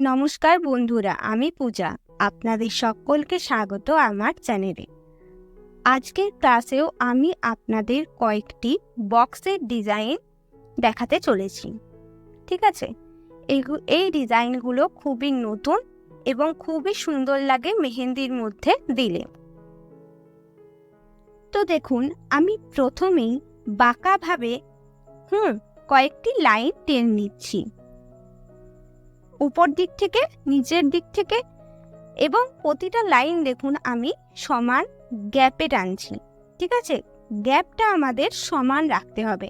নমস্কার বন্ধুরা, আমি পূজা। আপনাদের সকলকে স্বাগত আমার চ্যানেলে। আজকের ক্লাসেও আমি আপনাদের কয়েকটি বক্সের ডিজাইন দেখাতে চলেছি। ঠিক আছে, এই ডিজাইনগুলো খুবই নতুন এবং খুবই সুন্দর লাগে মেহেন্দির মধ্যে দিলে। তো দেখুন, আমি প্রথমেই বাঁকাভাবে কয়েকটি লাইন টেনে নিচ্ছি, উপর দিক থেকে নিচের দিক থেকে, এবং প্রতিটা লাইন দেখুন আমি সমান গ্যাপে টানছি। ঠিক আছে, গ্যাপটা আমাদের সমান রাখতে হবে,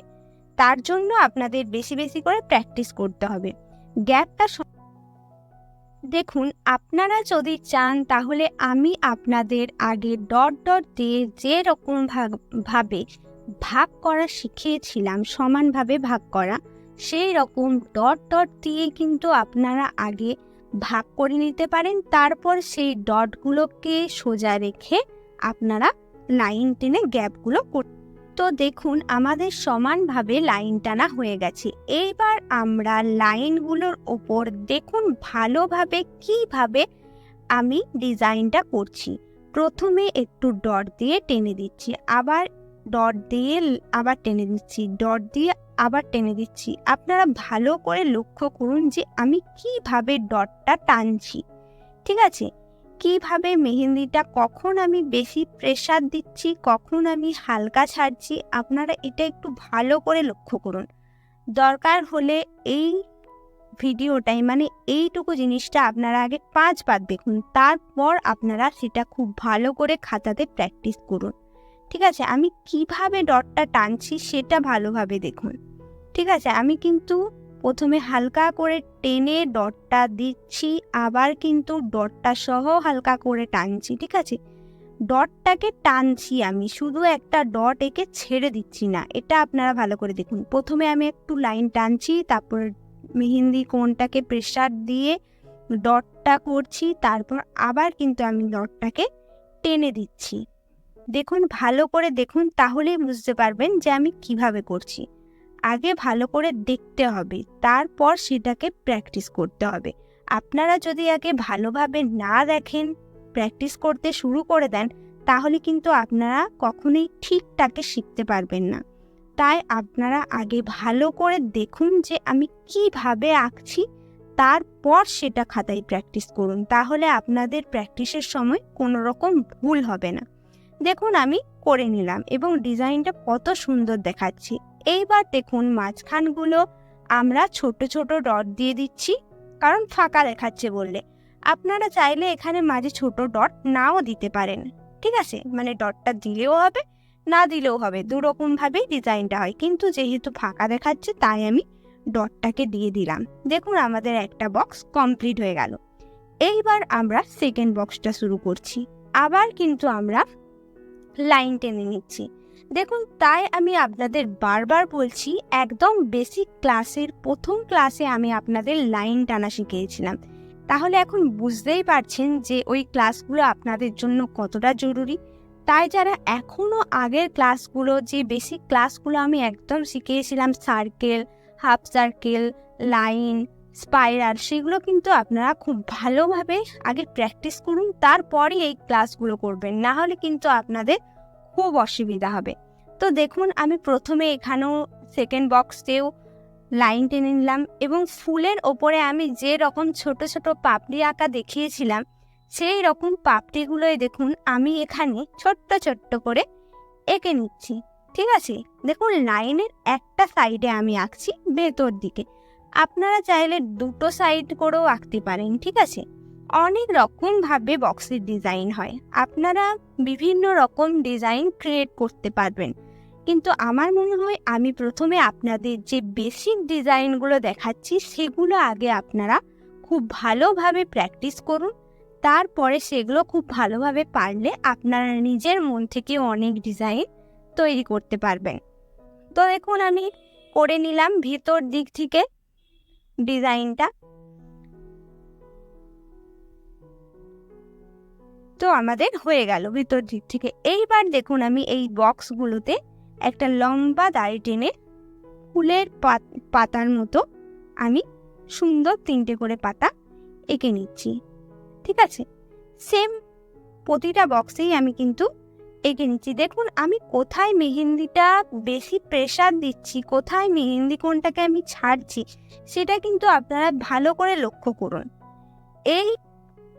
তার জন্য আপনাদের বেশি বেশি করে প্র্যাকটিস করতে হবে। গ্যাপটা দেখুন, আপনারা যদি চান তাহলে আমি আপনাদের আগে ডট ডট দিয়ে যে রকম ভাবে ভাগ করা শিখিয়েছিলাম, সমানভাবে ভাগ করা, সেই রকম ডট ডট দিয়ে কিন্তু আপনারা আগে ভাগ করে নিতে পারেন। তারপর সেই ডটগুলোকে সোজা রেখে আপনারা লাইন টেনে গ্যাপগুলো তো দেখুন, আমাদের সমানভাবে লাইন টানা হয়ে গেছে। এইবার আমরা লাইনগুলোর ওপর দেখুন ভালোভাবে কিভাবে আমি ডিজাইনটা করছি। প্রথমে একটু ডট দিয়ে টেনে দিচ্ছি, আবার ডট দিয়ে আবার টেনে দিচ্ছি, ডট দিয়ে আবার টেনে দিচ্ছি। আপনারা ভালো করে লক্ষ্য করুন যে আমি কিভাবে ডটটা টানছি। ঠিক আছে, কিভাবে মেহেন্দিটা কখন আমি বেশি প্রেসার দিচ্ছি, কখন আমি হালকা ছাড়ছি, আপনারা এটা একটু ভালো করে লক্ষ্য করুন। দরকার হলে এই ভিডিওটাই মানে এইটুকু জিনিসটা আপনারা আগে 5 বার দেখুন, তারপর আপনারা সেটা খুব ভালো করে খাতাতে প্র্যাকটিস করুন। ঠিক আছে, আমি কিভাবে ডটটা টানছি সেটা ভালোভাবে দেখুন। ঠিক আছে, আমি কিন্তু প্রথমে হালকা করে টেনে ডটটা দিচ্ছি, আবার কিন্তু ডটটা সহ হালকা করে টানছি। ঠিক আছে, ডটটাকে টানছি, আমি শুধু একটা ডট এঁকে ছেড়ে দিচ্ছি না, এটা আপনারা ভালো করে দেখুন। প্রথমে আমি একটু লাইন টানছি, তারপর মেহেন্দি কোণটাকে প্রেসার দিয়ে ডটটা করছি, তারপর আবার কিন্তু আমি ডটটাকে টেনে দিচ্ছি। দেখুন, ভালো করে দেখুন, তাহলেই বুঝতে পারবেন যে আমি কিভাবে করছি। আগে ভালো করে দেখতে হবে, তারপর সেটাকে প্র্যাকটিস করতে হবে। আপনারা যদি আগে ভালোভাবে না দেখেন, প্র্যাকটিস করতে শুরু করে দেন, তাহলে কিন্তু আপনারা কখনোই ঠিকটাকে শিখতে পারবেন না। তাই আপনারা আগে ভালো করে দেখুন যে আমি কিভাবে আঁকছি, তারপর সেটা খাতায় প্র্যাকটিস করুন, তাহলে আপনাদের প্র্যাকটিসের সময় কোনো রকম ভুল হবে না। দেখুন, আমি করে নিলাম এবং ডিজাইনটা কত সুন্দর দেখাচ্ছি। এইবার দেখুন, মাঝখানগুলো আমরা ছোট ছোট ডট দিয়ে দিচ্ছি, কারণ ফাঁকা দেখাচ্ছে বললে। আপনারা চাইলে এখানে মাঝে ছোট ডট নাও দিতে পারেন। ঠিক আছে, মানে ডটটা দিলেও হবে, না দিলেও হবে, দুরকমভাবেই ডিজাইনটা হয়, কিন্তু যেহেতু ফাঁকা দেখাচ্ছে তাই আমি ডটটাকে দিয়ে দিলাম। দেখুন, আমাদের একটা বক্স কমপ্লিট হয়ে গেল। এইবার আমরা সেকেন্ড বক্সটা শুরু করছি। আবার কিন্তু আমরা লাইন টেনে নিচ্ছি। দেখুন, তাই আমি আপনাদের বারবার বলছি, একদম বেসিক ক্লাসের প্রথম ক্লাসে আমি আপনাদের লাইন টানা শিখিয়েছিলাম। তাহলে এখন বুঝতেই পারছেন যে ওই ক্লাসগুলো আপনাদের জন্য কতটা জরুরি। তাই যারা এখনও আগের ক্লাসগুলো, যে বেসিক ক্লাসগুলো আমি একদম শিখিয়েছিলাম, circle, half circle, line, spiral, সেগুলো কিন্তু আপনারা খুব ভালোভাবে আগে প্র্যাকটিস করুন, তারপরই এই ক্লাসগুলো করবেন, না হলে কিন্তু আপনাদের খুব অসুবিধা হবে। তো দেখুন, আমি প্রথমে এখানেও সেকেন্ড বক্সেও লাইন টেনে নিলাম এবং ফুলের ওপরে আমি যে রকম ছোট ছোট পাপড়ি আঁকা দেখিয়েছিলাম, সেই রকম পাপড়িগুলোই দেখুন আমি এখানে ছোট্ট ছোট্ট করে এঁকে নিচ্ছি। ঠিক আছে, দেখুন লাইনের একটা সাইডে আমি আঁকছি ভেতর দিকে, আপনারা চাইলে দুটো সাইড করেও আঁকতে পারেন। ঠিক আছে, অনেক রকমভাবে বক্সের ডিজাইন হয়, আপনারা বিভিন্ন রকম ডিজাইন ক্রিয়েট করতে পারবেন, কিন্তু আমার মনে হয় আমি প্রথমে আপনাদের যে বেসিক ডিজাইনগুলো দেখাচ্ছি সেগুলো আগে আপনারা খুব ভালোভাবে প্র্যাকটিস করুন, তারপরে সেগুলো খুব ভালোভাবে পারলে আপনারা নিজের মন থেকে অনেক ডিজাইন তৈরি করতে পারবেন। তো দেখুন, আমি করে নিলাম ভেতর দিক থেকে ডিজাইনটা। তো আমাদের হয়ে গেল ভিতর দিক থেকে। এইবার দেখুন, আমি এই বক্সগুলোতে একটা লম্বা দাড়ি টেনে ফুলের পাতার মতো আমি সুন্দর 3টে করে পাতা এঁকে নিচ্ছি। ঠিক আছে, সেম প্রতিটা বক্সেই আমি কিন্তু এঁকে নিচ্ছি। দেখুন আমি কোথায় মেহেন্দিটা বেশি প্রেসার দিচ্ছি, কোথায় মেহেন্দি কোণটাকে আমি ছাড়ছি, সেটা কিন্তু আপনারা ভালো করে লক্ষ্য করুন। এই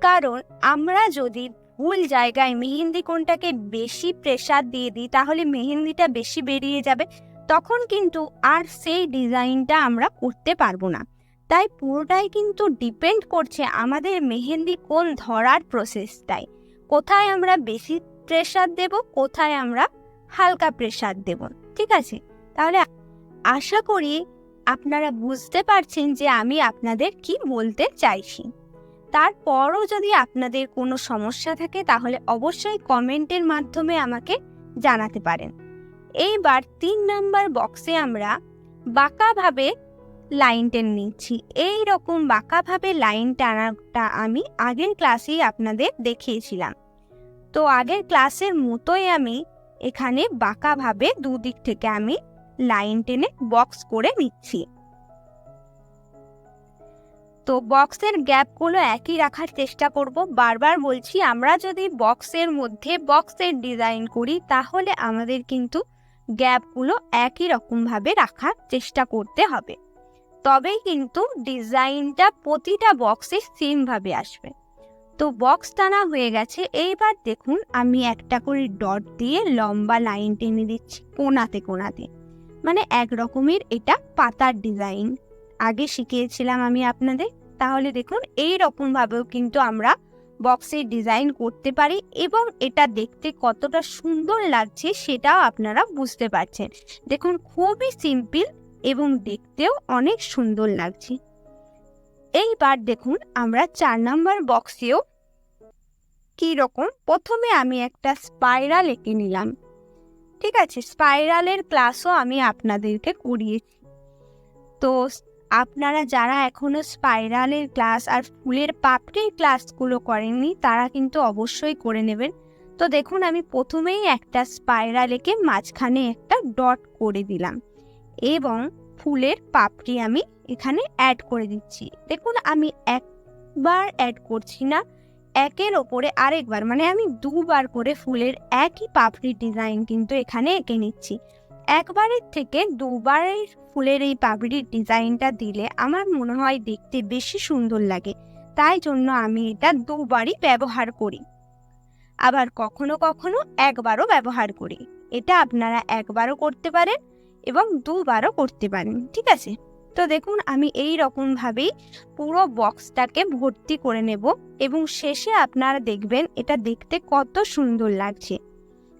কারণ আমরা যদি ভুল জায়গায় মেহেন্দি কোণটাকে বেশি প্রেসার দিয়ে দিই তাহলে মেহেন্দিটা বেশি বেরিয়ে যাবে, তখন কিন্তু আর সেই ডিজাইনটা আমরা করতে পারবো না। তাই পুরোটাই কিন্তু ডিপেন্ড করছে আমাদের মেহেন্দি কোণ ধরার প্রসেসটাই, কোথায় আমরা বেশি প্রেসার দেব, কোথায় আমরা হালকা প্রেসার দেব। ঠিক আছে, তাহলে আশা করি আপনারা বুঝতে পারছেন যে আমি আপনাদের কি বলতে চাইছি। তারপরও যদি আপনাদের কোনো সমস্যা থাকে তাহলে অবশ্যই কমেন্টের মাধ্যমে আমাকে জানাতে পারেন। এইবার 3 নাম্বার বক্সে আমরা বাঁকাভাবে লাইন টেনে নিচ্ছি। এই রকম বাঁকাভাবে লাইন টানাটা আমি আগের ক্লাসেই আপনাদের দেখিয়েছিলাম। তো আগের ক্লাসের মতোই আমি এখানে বাঁকাভাবে দুদিক থেকে আমি লাইন টেনে বক্স করে নিচ্ছি। তো বক্সের গ্যাপগুলো একই রাখার চেষ্টা করব। বারবার বলছি, আমরা যদি বক্সের মধ্যে বক্সের ডিজাইন করি তাহলে আমাদের কিন্তু গ্যাপগুলো একই রকমভাবে রাখার চেষ্টা করতে হবে, তবেই কিন্তু ডিজাইনটা প্রতিটা বক্সে সেমভাবে আসবে। তো বক্স টানা হয়ে গেছে। এইবার দেখুন আমি একটা করে ডট দিয়ে লম্বা লাইন টেনে দিচ্ছি কোণাতে কোণাতে, মানে এক রকমের এটা পাতার ডিজাইন আগে শিখিয়েছিলাম আমি আপনাদের। তাহলে দেখুন এই রকম ভাবেও কিন্তু আমরা বক্সের ডিজাইন করতে পারি এবং এটা দেখতে কতটা সুন্দর লাগছে সেটাও আপনারা বুঝতে পারছেন। দেখুন খুবই সিম্পল এবং দেখতেও অনেক সুন্দর লাগছে। এইবার দেখুন আমরা 4 নাম্বার বক্সেও কি রকম, প্রথমে আমি একটা স্পাইরাল এঁকে নিলাম। ঠিক আছে, স্পাইরালের ক্লাসও আমি আপনাদেরকে করিয়েছি। তো আপনারা যারা এখনো স্পাইরালের ক্লাস আর ফুলের পাপড়ির ক্লাসগুলো করেননি তারা কিন্তু অবশ্যই করে নেবেন। তো দেখুন আমি প্রথমেই একটা স্পাইরাল এঁকে মাঝখানে একটা ডট করে দিলাম এবং ফুলের পাপড়ি আমি এখানে অ্যাড করে দিচ্ছি। দেখুন আমি একবার অ্যাড করছি না, একের ওপরে আরেকবার, মানে আমি দুবার করে ফুলের একই পাপড়ির ডিজাইন কিন্তু এখানে এঁকে নিচ্ছি। একবারের থেকে দুবারের ফুলের এই পাপড়ির ডিজাইনটা দিলে আমার মনে হয় দেখতে বেশি সুন্দর লাগে, তাই জন্য আমি এটা দুবারই ব্যবহার করি। আবার কখনো কখনো একবারও ব্যবহার করি। এটা আপনারা একবারও করতে পারেন এবং দুবারও করতে পারেন। ঠিক আছে, তো দেখুন আমি এই রকম ভাবেই পুরো বক্সটাকে ভর্তি করে নেব এবং শেষে আপনারা দেখবেন এটা দেখতে কত সুন্দর লাগছে।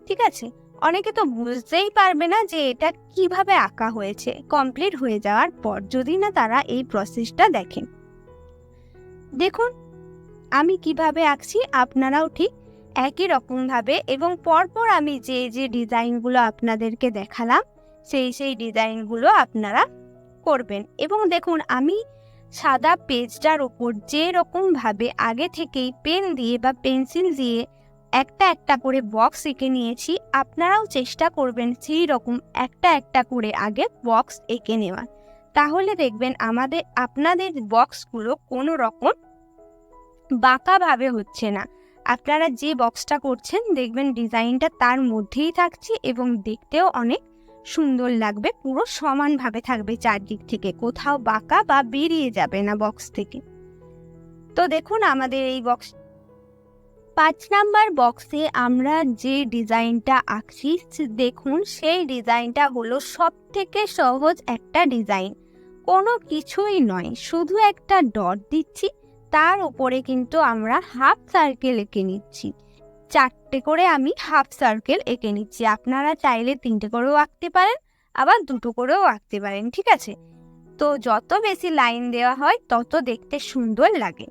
ঠিক আছে, অনেকে তো বুঝতেই পারবে না যে এটা কিভাবে আঁকা হয়েছে কমপ্লিট হয়ে যাওয়ার পর, যদি না তারা এই প্রসেসটা দেখেন। দেখুন আমি কিভাবে আঁকছি, আপনারাও ঠিক একই রকম ভাবে এবং পরপর আমি যে যে ডিজাইনগুলো আপনাদেরকে দেখালাম সেই ডিজাইনগুলো আপনারা করবেন। এবং দেখুন আমি সাদা পেজটার উপর যে রকম ভাবে আগে থেকেই পেন দিয়ে বা পেন্সিল দিয়ে একটা একটা করে বক্স এঁকে নিয়েছি, আপনারাও চেষ্টা করবেন সেই রকম একটা একটা করে আগে বক্স এঁকে নেওয়ার। তাহলে দেখবেন আপনাদের বক্সগুলো কোনো রকম বাঁকাভাবে হচ্ছে না। আপনারা যে বক্সটা করছেন দেখবেন ডিজাইনটা তার মধ্যেই থাকছে এবং দেখতেও অনেক সুন্দর লাগবে, পুরো সমানভাবে থাকবে চারদিক থেকে, কোথাও বাঁকা বা বেরিয়ে যাবে না বক্স থেকে। তো দেখুন আমাদের এই বক্স 5 নাম্বার বক্সে আমরা যে ডিজাইনটা আঁকছি দেখুন সেই ডিজাইনটা হলো সব থেকে সহজ একটা ডিজাইন, কোনো কিছুই নয়, শুধু একটা ডট দিচ্ছি, তার উপরে কিন্তু আমরা হাফ সার্কেল এঁকে নিচ্ছি। 4টে করে আমি হাফ সার্কেল এঁকে নিচ্ছি। আপনারা চাইলে 3টে করেও আঁকতে পারেন, আবার 2টো করেও আঁকতে পারেন। ঠিক আছে, তো যত বেশি লাইন দেওয়া হয় তত দেখতে সুন্দর লাগে।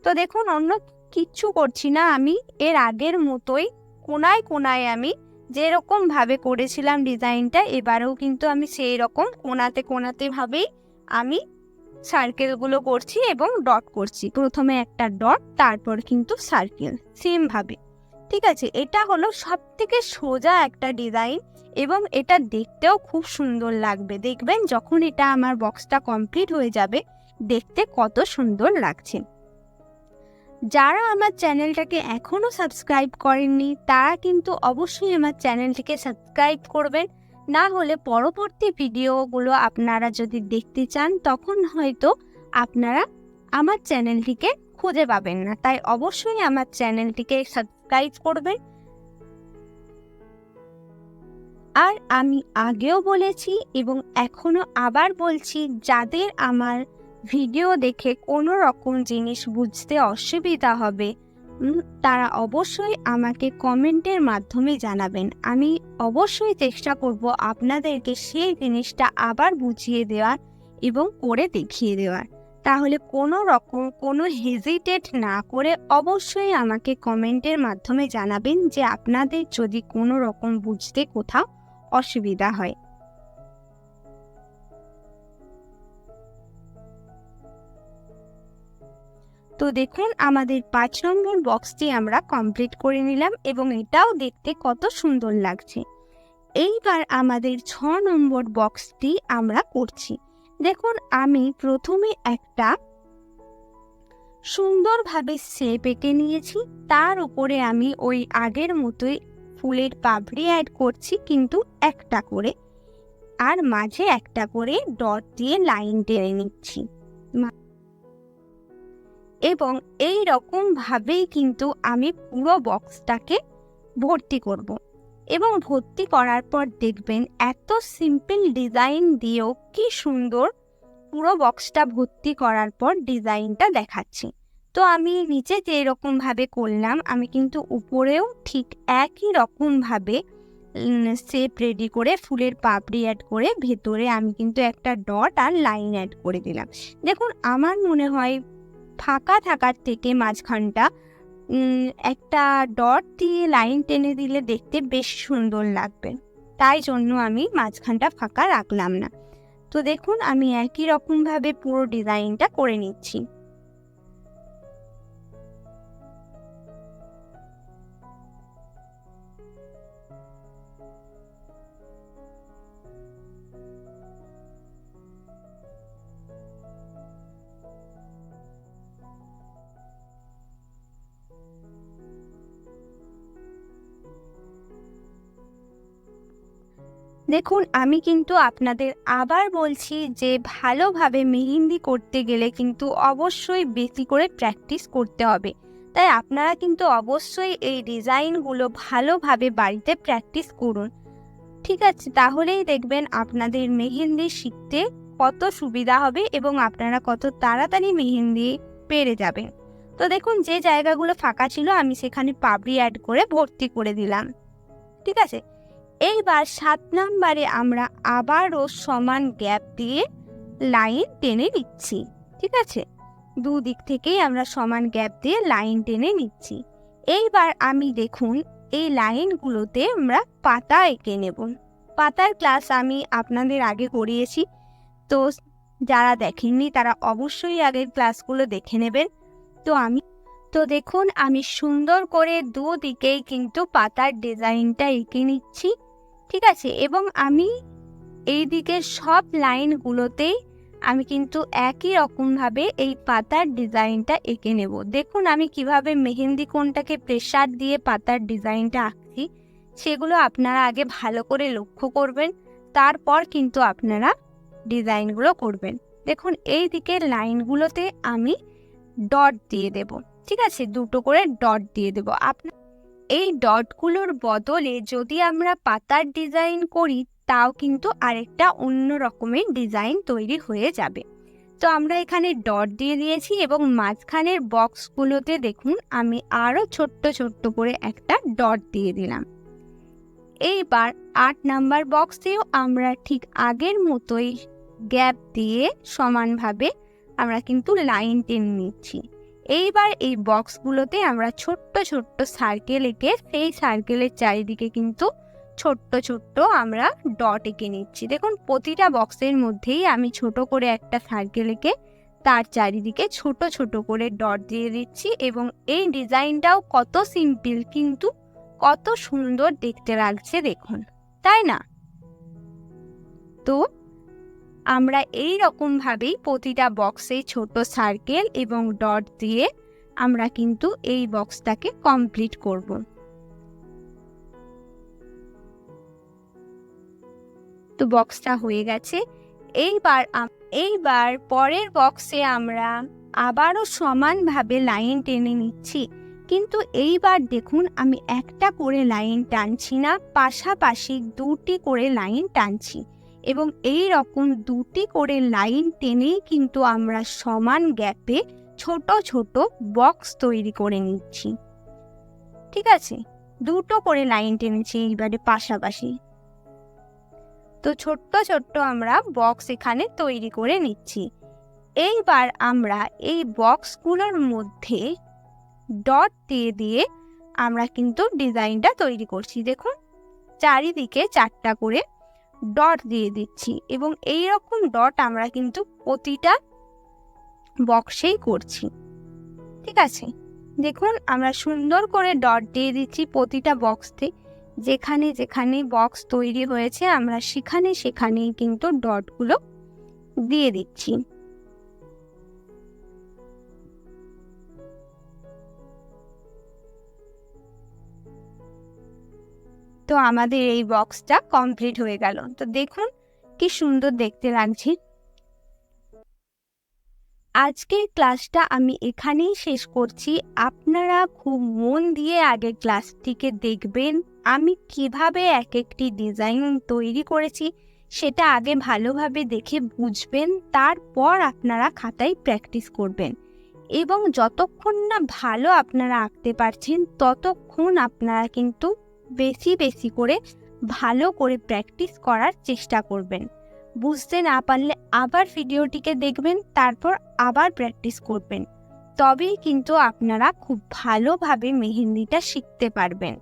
তো দেখুন অন্য কিচ্ছু করছি না, আমি এর আগের মতোই কোনায় কোনায় আমি যেরকম ভাবে করেছিলাম ডিজাইনটা, এবারেও কিন্তু আমি সেই রকম কোনাতে কোনাতে ভাবেই আমি সার্কেলগুলো করছি এবং ডট করছি। প্রথমে একটা ডট, তারপর কিন্তু সার্কেল সেম ভাবে। ঠিক আছে, এটা হলো সব থেকে সোজা একটা ডিজাইন এবং এটা দেখতেও খুব সুন্দর লাগবে। দেখবেন যখন এটা আমার বক্সটা কমপ্লিট হয়ে যাবে দেখতে কত সুন্দর লাগছে। যারা আমার চ্যানেলটাকে এখনও সাবস্ক্রাইব করেননি তারা কিন্তু অবশ্যই আমার চ্যানেলটিকে সাবস্ক্রাইব করবেন। না হলে পরবর্তী ভিডিওগুলো আপনারা যদি দেখতে চান তখন হয়তো আপনারা আমার চ্যানেলটিকে খুঁজে পাবেন না। তাই অবশ্যই আমার চ্যানেলটিকে সাবস্ক্রাইব করবেন। আর আমি আগেও বলেছি এবং এখনো আবার বলছি, যাদের আমার ভিডিও দেখে কোনো রকম জিনিস বুঝতে অসুবিধা হবে তারা অবশ্যই আমাকে কমেন্টের মাধ্যমে জানাবেন। আমি অবশ্যই চেষ্টা করব আপনাদেরকে সেই জিনিসটা আবার বুঝিয়ে দেওয়ার এবং করে দেখিয়ে দেওয়ার। তাহলে কোনো রকম কোনো হেজিটেট না করে অবশ্যই আমাকে কমেন্টের মাধ্যমে জানাবেন যে আপনাদের যদি কোনো রকম বুঝতে কোথাও অসুবিধা হয়। তো দেখুন আমাদের 5 নম্বর বক্সটি আমরা কমপ্লিট করে নিলাম এবং এটাও দেখতে কত সুন্দর লাগছে। এইবার আমাদের 6 নম্বর বক্সটি আমরা করছি। দেখুন আমি প্রথমে একটা সুন্দরভাবে শেপ এঁকে নিয়েছি, তার উপরে আমি ওই আগের মতোই ফুলের পাপড়ি অ্যাড করছি, কিন্তু একটা করে, আর মাঝে একটা করে ডট দিয়ে লাইন টেনে নিচ্ছি এবং এই রকম ভাবেই কিন্তু আমি পুরো বক্সটাকে ভর্তি করব। এবং ভর্তি করার পর দেখবেন এত সিম্পল ডিজাইন দিয়েও কি সুন্দর পুরো বক্সটা ভর্তি করার পর ডিজাইনটা দেখাচ্ছি। তো আমি নিচে যে এরকম ভাবে করলাম, আমি কিন্তু উপরেও ঠিক একই রকম ভাবে শেপ রেডি করে ফুলের পাপড়ি অ্যাড করে ভেতরে আমি কিন্তু একটা ডট আর লাইন অ্যাড করে দিলাম। দেখুন আমার মনে হয় ফাঁকা থাকার থেকে মাঝখানটা একটা ডট দিয়ে লাইন টেনে দিলে দেখতে বেশ সুন্দর লাগবে, তাই জন্য আমি মাঝখানটা ফাঁকা রাখলাম না। তো দেখুন আমি একই রকমভাবে পুরো ডিজাইনটা করে নিচ্ছি। দেখুন আমি কিন্তু আপনাদের আবার বলছি যে ভালোভাবে মেহেন্দি করতে গেলে কিন্তু অবশ্যই বেশি করে প্র্যাকটিস করতে হবে। তাই আপনারা কিন্তু অবশ্যই এই ডিজাইনগুলো ভালোভাবে বাড়িতে প্র্যাকটিস করুন, ঠিক আছে? তাহলেই দেখবেন আপনাদের মেহেন্দি শিখতে কত সুবিধা হবে এবং আপনারা কত তাড়াতাড়ি মেহেন্দি পেরে যাবেন। তো দেখুন যে জায়গাগুলো ফাঁকা ছিল আমি সেখানে পাপড়ি অ্যাড করে ভর্তি করে দিলাম, ঠিক আছে? এইবার 7 নম্বরে আমরা আবারও সমান গ্যাপ দিয়ে লাইন টেনে নিচ্ছি, ঠিক আছে? দুদিক থেকেই আমরা সমান গ্যাপ দিয়ে লাইন টেনে নিচ্ছি। এইবার আমি দেখুন এই লাইনগুলোতে আমরা পাতা এঁকে নেব। পাতার ক্লাস আমি আপনাদের আগে করিয়েছি, তো যারা দেখেননি তারা অবশ্যই আগের ক্লাসগুলো দেখে নেবেন। তো দেখুন আমি সুন্দর করে দুদিকেই কিন্তু পাতার ডিজাইনটা এঁকে নিচ্ছি, ঠিক আছে? এবং আমি এই দিকের সব লাইনগুলোতেই আমি কিন্তু একই রকমভাবে এই পাতার ডিজাইনটা এঁকে নেব। দেখুন আমি কিভাবে মেহেন্দি কোনটাকে প্রেসার দিয়ে পাতার ডিজাইনটা আঁকছি, সেগুলো আপনারা আগে ভালো করে লক্ষ্য করবেন, তারপর কিন্তু আপনারা ডিজাইনগুলো করবেন। দেখুন এই দিকের লাইনগুলোতে আমি ডট দিয়ে দেব, ঠিক আছে? দুটো করে ডট দিয়ে দেব। এই ডটগুলোর বদলে যদি আমরা পাতার ডিজাইন করি তাও কিন্তু আরেকটা অন্য রকমের ডিজাইন তৈরি হয়ে যাবে। তো আমরা এখানে ডট দিয়ে দিয়েছি এবং মাঝখানের বক্সগুলোতে দেখুন আমি আরও ছোট্ট ছোট্ট করে একটা ডট দিয়ে দিলাম। এইবার 8 নাম্বার বক্সেও আমরা ঠিক আগের মতোই গ্যাপ দিয়ে সমানভাবে আমরা কিন্তু লাইন টেনে নিচ্ছি। এইবার এই বক্সগুলোতে আমরা ছোট্ট ছোট্ট সার্কেল এঁকে সেই সার্কেলের চারিদিকে কিন্তু ছোট্ট ছোট্ট আমরা ডট এঁকে নিচ্ছি। দেখুন প্রতিটা বক্সের মধ্যেই আমি ছোট করে একটা সার্কেল এঁকে তার চারিদিকে ছোট ছোট করে ডট দিয়ে দিচ্ছি এবং এই ডিজাইনটাও কত সিম্পল কিন্তু কত সুন্দর দেখতে লাগছে দেখুন, তাই না? তো আমরা এই রকম ভাবেই প্রতিটা বক্সে ছোট সার্কেল এবং ডট দিয়ে আমরা কিন্তু এই বক্সটাকে কমপ্লিট করব। তো বক্সটা হয়ে গেছে। এইবার পরের বক্সে আমরা আবারও সমানভাবে লাইন টেনে নিচ্ছি, কিন্তু এইবার দেখুন আমি একটা করে লাইন টানছি না, পাশাপাশি দুটি করে লাইন টানছি এবং এই রকম দুটি করে লাইন টেনেই কিন্তু আমরা সমান গ্যাপে ছোট ছোট বক্স তৈরি করে নিচ্ছি। ঠিক আছে, দুটো করে লাইন টেনেছি এইবারে পাশাপাশি। তো ছোট্ট ছোট্ট আমরা বক্স এখানে তৈরি করে নিচ্ছি। এইবার আমরা এই বক্সগুলোর মধ্যে ডট দিয়ে দিয়ে আমরা কিন্তু ডিজাইনটা তৈরি করছি। দেখুন চারিদিকে 4টা করে ডট দিয়ে দিচ্ছি এবং এই রকম ডট আমরা কিন্তু প্রতিটা বক্সেই করছি। ঠিক আছে, দেখুন আমরা সুন্দর করে ডট দিয়ে দিচ্ছি প্রতিটা বক্সতে। যেখানে যেখানে বক্স তৈরি হয়েছে আমরা সেখানেই কিন্তু ডটগুলো দিয়ে দিচ্ছি। তো আমাদের এই বক্সটা কমপ্লিট হয়ে গেল। তো দেখুন কি সুন্দর দেখতে লাগছে। আজকের ক্লাসটা আমি এখানেই শেষ করছি। আপনারা খুব মন দিয়ে আগে ক্লাসটিকে দেখবেন। আমি কিভাবে এক একটি ডিজাইন তৈরি করেছি সেটা আগে ভালোভাবে দেখে বুঝবেন, তারপর আপনারা খাতায় প্র্যাকটিস করবেন এবং যতক্ষণ না ভালো আপনারা আঁকতে পারছেন ততক্ষণ আপনারা কিন্তু বেশি বেশি করে ভালো করে প্র্যাকটিস করার চেষ্টা করবেন। বুঝতে না পারলে আবার ভিডিওটিকে দেখবেন, তারপর আবার প্র্যাকটিস করবেন, তবেই কিন্তু আপনারা খুব ভালোভাবে মেহেন্দিটা শিখতে পারবেন।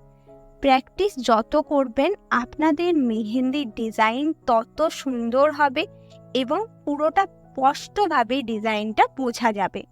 প্র্যাকটিস যত করবেন আপনাদের মেহেন্দির ডিজাইন তত সুন্দর হবে এবং পুরোটা স্পষ্টভাবে ডিজাইনটা বোঝা যাবে।